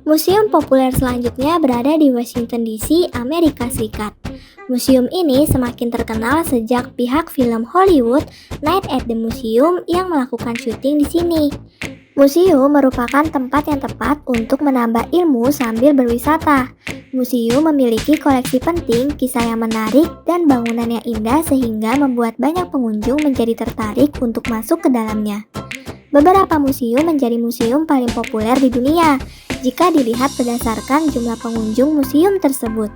Museum populer selanjutnya berada di Washington DC, Amerika Serikat. Museum ini semakin terkenal sejak pihak film Hollywood Night at the Museum yang melakukan syuting di sini. Museum merupakan tempat yang tepat untuk menambah ilmu sambil berwisata. Museum memiliki koleksi penting, kisah yang menarik, dan bangunan yang indah sehingga membuat banyak pengunjung menjadi tertarik untuk masuk ke dalamnya. Beberapa museum menjadi museum paling populer di dunia jika dilihat berdasarkan jumlah pengunjung museum tersebut.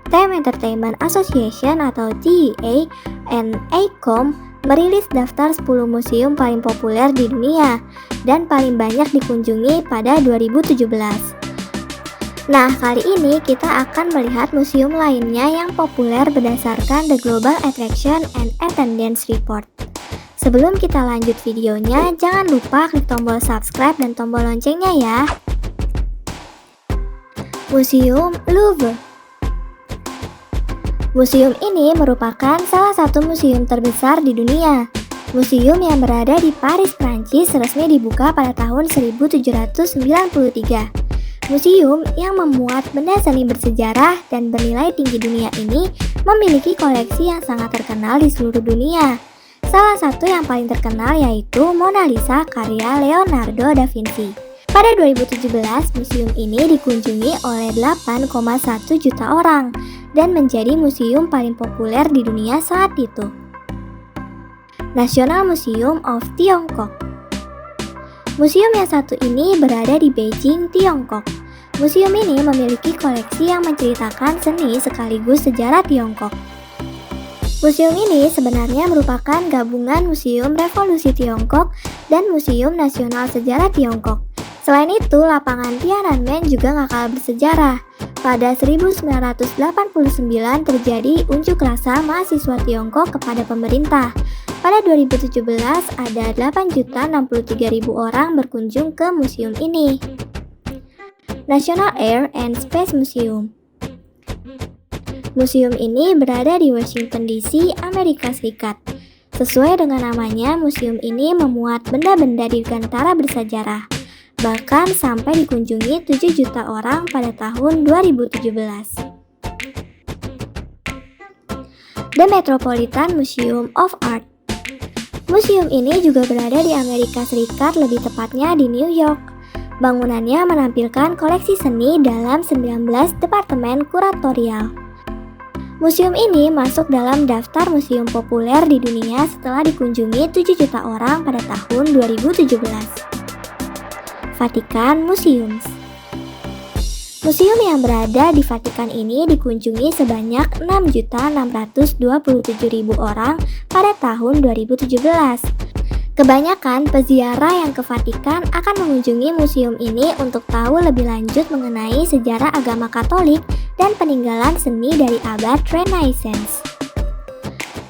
Time Entertainment Association atau TEA and AECOM merilis daftar 10 museum paling populer di dunia dan paling banyak dikunjungi pada 2017. Nah, kali ini kita akan melihat museum lainnya yang populer berdasarkan The Global Attraction and Attendance Report. Sebelum kita lanjut videonya, jangan lupa klik tombol subscribe dan tombol loncengnya ya. Museum Louvre. Museum ini merupakan salah satu museum terbesar di dunia. Museum yang berada di Paris, Prancis resmi dibuka pada tahun 1793. Museum yang memuat benda seni bersejarah dan bernilai tinggi dunia ini memiliki koleksi yang sangat terkenal di seluruh dunia. Salah satu yang paling terkenal yaitu Mona Lisa karya Leonardo da Vinci. Pada 2017, museum ini dikunjungi oleh 8,1 juta orang dan menjadi museum paling populer di dunia saat itu. National Museum of Tiongkok. Museum yang satu ini berada di Beijing, Tiongkok. Museum ini memiliki koleksi yang menceritakan seni sekaligus sejarah Tiongkok. Museum ini sebenarnya merupakan gabungan Museum Revolusi Tiongkok dan Museum Nasional Sejarah Tiongkok. Selain itu, lapangan Tiananmen juga gak kalah bersejarah. Pada 1989 terjadi unjuk rasa mahasiswa Tiongkok kepada pemerintah. Pada 2017 ada 8.063.000 orang berkunjung ke museum ini. National Air and Space Museum. Museum ini berada di Washington DC, Amerika Serikat. Sesuai dengan namanya, museum ini memuat benda-benda dirgantara bersejarah. Bahkan sampai dikunjungi 7 juta orang pada tahun 2017. The Metropolitan Museum of Art. Museum ini juga berada di Amerika Serikat, lebih tepatnya di New York. Bangunannya menampilkan koleksi seni dalam 19 departemen kuratorial. Museum ini masuk dalam daftar museum populer di dunia setelah dikunjungi 7 juta orang pada tahun 2017. Vatikan Museums. Museum yang berada di Vatikan ini dikunjungi sebanyak 6.627.000 orang pada tahun 2017. Kebanyakan peziarah yang ke Vatikan akan mengunjungi museum ini untuk tahu lebih lanjut mengenai sejarah agama Katolik dan peninggalan seni dari abad Renaissance.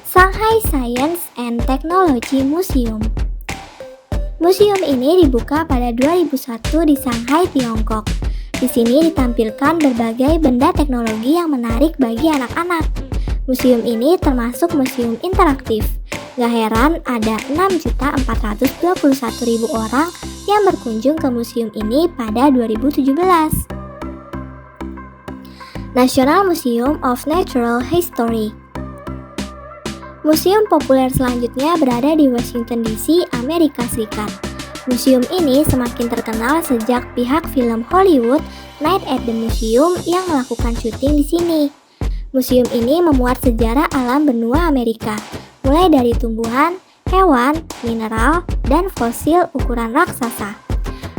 Shanghai Science and Technology Museum. Museum ini dibuka pada 2001 di Shanghai, Tiongkok. Di sini ditampilkan berbagai benda teknologi yang menarik bagi anak-anak. Museum ini termasuk museum interaktif. Gak heran ada 6.421.000 orang yang berkunjung ke museum ini pada 2017. National Museum of Natural History. Museum populer selanjutnya berada di Washington DC, Amerika Serikat. Museum ini semakin terkenal sejak pihak film Hollywood Night at the Museum yang melakukan syuting di sini. Museum ini memuat sejarah alam benua Amerika, mulai dari tumbuhan, hewan, mineral, dan fosil ukuran raksasa.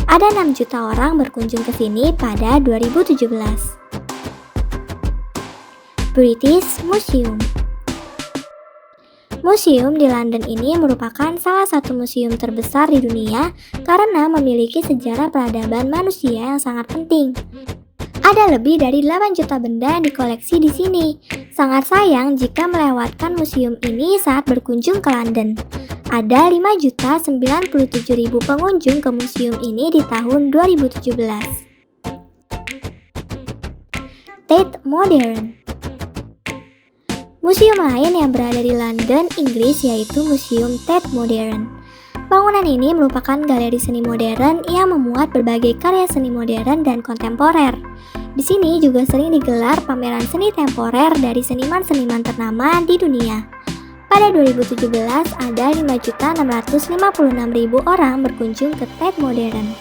Ada 6 juta orang berkunjung ke sini pada 2017. British Museum. Museum di London ini merupakan salah satu museum terbesar di dunia karena memiliki sejarah peradaban manusia yang sangat penting. Ada lebih dari 8 juta benda yang dikoleksi di sini. Sangat sayang jika melewatkan museum ini saat berkunjung ke London. Ada 5.097.000 pengunjung ke museum ini di tahun 2017. Tate Modern. Museum lain yang berada di London, Inggris yaitu Museum Tate Modern. Bangunan ini merupakan galeri seni modern yang memuat berbagai karya seni modern dan kontemporer. Di sini juga sering digelar pameran seni temporer dari seniman-seniman ternama di dunia. Pada 2017, ada 5.656.000 orang berkunjung ke Tate Modern.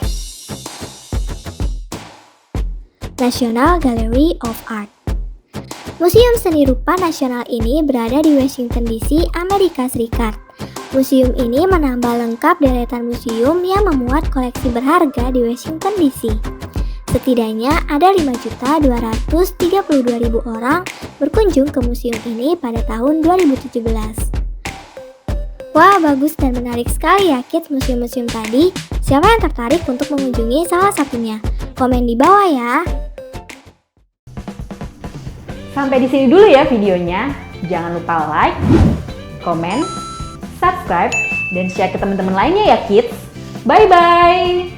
National Gallery of Art. Museum Seni Rupa Nasional ini berada di Washington DC, Amerika Serikat. Museum ini menambah lengkap deretan museum yang memuat koleksi berharga di Washington DC. Setidaknya ada 5.232.000 orang berkunjung ke museum ini pada tahun 2017. Wah, bagus dan menarik sekali ya kids museum-museum tadi. Siapa yang tertarik untuk mengunjungi salah satunya? Komen di bawah ya. Sampai di sini dulu ya videonya. Jangan lupa like, komen, subscribe, dan share ke teman-teman lainnya ya kids. Bye-bye!